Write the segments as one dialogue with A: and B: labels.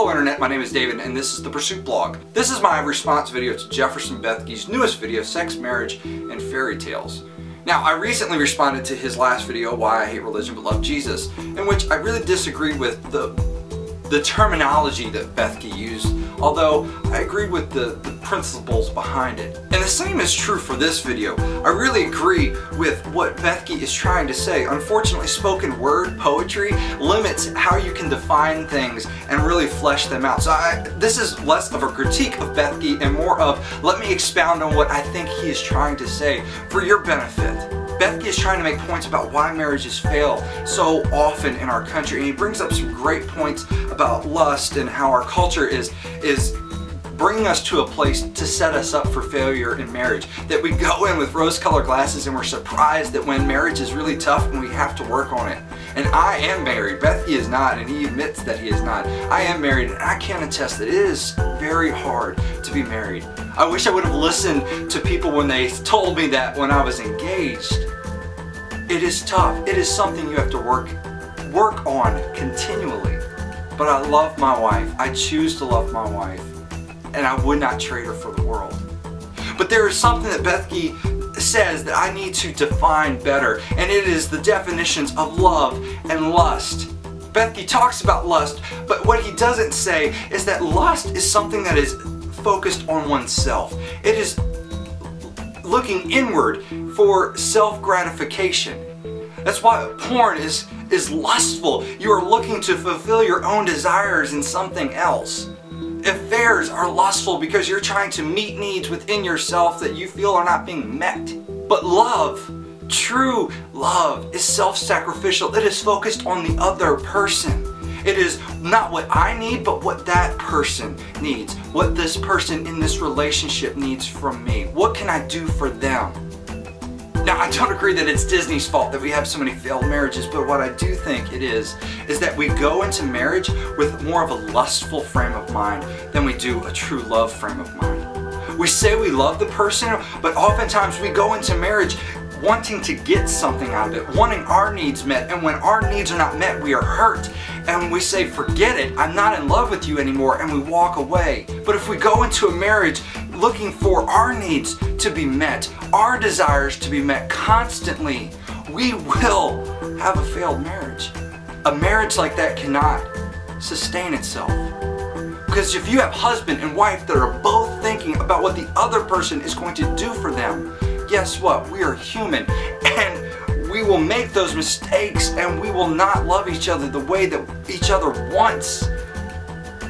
A: Hello Internet, my name is David and this is the Pursuit Blog. This is my response video to Jefferson Bethke's newest video, Sex, Marriage, and Fairy Tales. Now, I recently responded to his last video, Why I Hate Religion But Love Jesus, in which I really disagreed with the terminology that Bethke used, although I agreed with the principles behind it. And the same is true for this video. I really agree with what Bethke is trying to say. Unfortunately, spoken word poetry limits how you can define things and really flesh them out. So this is less of a critique of Bethke and more of, let me expound on what I think he is trying to say for your benefit. Bethke is trying to make points about why marriages fail so often in our country, and he brings up some great points about lust and how our culture is bringing us to a place to set us up for failure in marriage. That we go in with rose-colored glasses and we're surprised that when marriage is really tough and we have to work on it. And I am married. Bethke is not, and he admits that he is not. I am married, and I can attest that it is very hard to be married. I wish I would have listened to people when they told me that when I was engaged. It is tough. It is something you have to work on continually. But I love my wife. I choose to love my wife. And I would not trade her for the world. But there is something that Bethke says that I need to define better, and it is the definitions of love and lust. Bethke talks about lust, but what he doesn't say is that lust is something that is focused on oneself. It is looking inward for self-gratification. That's why porn is lustful. You are looking to fulfill your own desires in something else. Affairs are lustful because you're trying to meet needs within yourself that you feel are not being met. But love, true love, is self-sacrificial. It is focused on the other person. It is not what I need, but what that person needs. What this person in this relationship needs from me. What can I do for them? Now, I don't agree that it's Disney's fault that we have so many failed marriages, but what I do think it is that we go into marriage with more of a lustful frame of mind than we do a true love frame of mind. We say we love the person, but oftentimes we go into marriage wanting to get something out of it, wanting our needs met, and when our needs are not met, we are hurt, and we say, forget it, I'm not in love with you anymore, and we walk away. But if we go into a marriage looking for our needs to be met, our desires to be met constantly, we will have a failed marriage. A marriage like that cannot sustain itself. Because if you have husband and wife that are both thinking about what the other person is going to do for them, guess what? We are human, and we will make those mistakes, and we will not love each other the way that each other wants.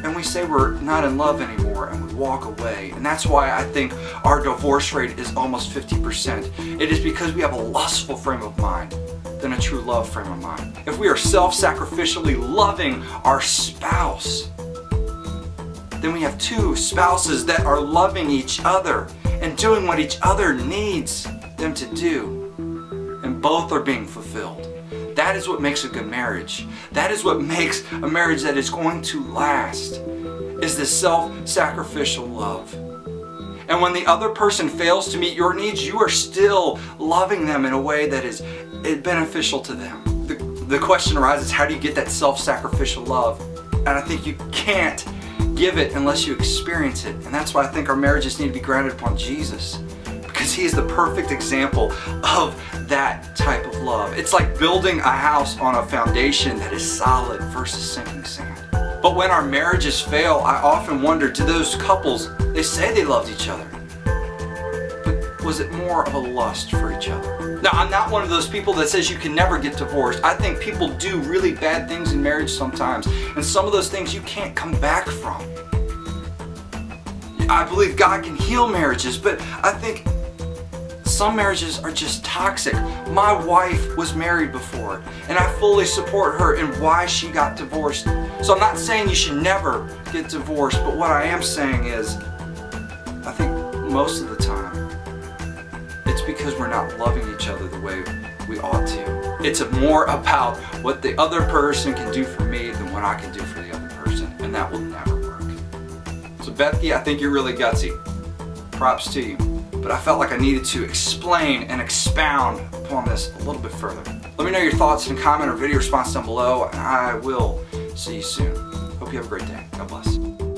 A: And we say we're not in love anymore, and we walk away. And that's why I think our divorce rate is almost 50%. It is because we have a lustful frame of mind than a true love frame of mind. If we are self-sacrificially loving our spouse, then we have two spouses that are loving each other and doing what each other needs them to do. And both are being fulfilled. That is what makes a good marriage. That is what makes a marriage that is going to last, is this self-sacrificial love. And when the other person fails to meet your needs, you are still loving them in a way that is beneficial to them. The question arises, how do you get that self-sacrificial love? And I think you can't give it unless you experience it. And that's why I think our marriages need to be grounded upon Jesus, because he is the perfect example of that type of love. It's like building a house on a foundation that is solid versus sinking sand. But when our marriages fail, I often wonder, to those couples, they say they loved each other, but was it more of a lust for each other? Now, I'm not one of those people that says you can never get divorced. I think people do really bad things in marriage sometimes, and some of those things you can't come back from. I believe God can heal marriages, but I think some marriages are just toxic. My wife was married before, and I fully support her in why she got divorced. So I'm not saying you should never get divorced, but what I am saying is, I think most of the time, it's because we're not loving each other the way we ought to. It's more about what the other person can do for me than what I can do for the other person, and that will never work. So Bethke, I think you're really gutsy. Props to you. But I felt like I needed to explain and expound upon this a little bit further. Let me know your thoughts in a comment or video response down below, and I will see you soon. Hope hope you have a great day. God bless.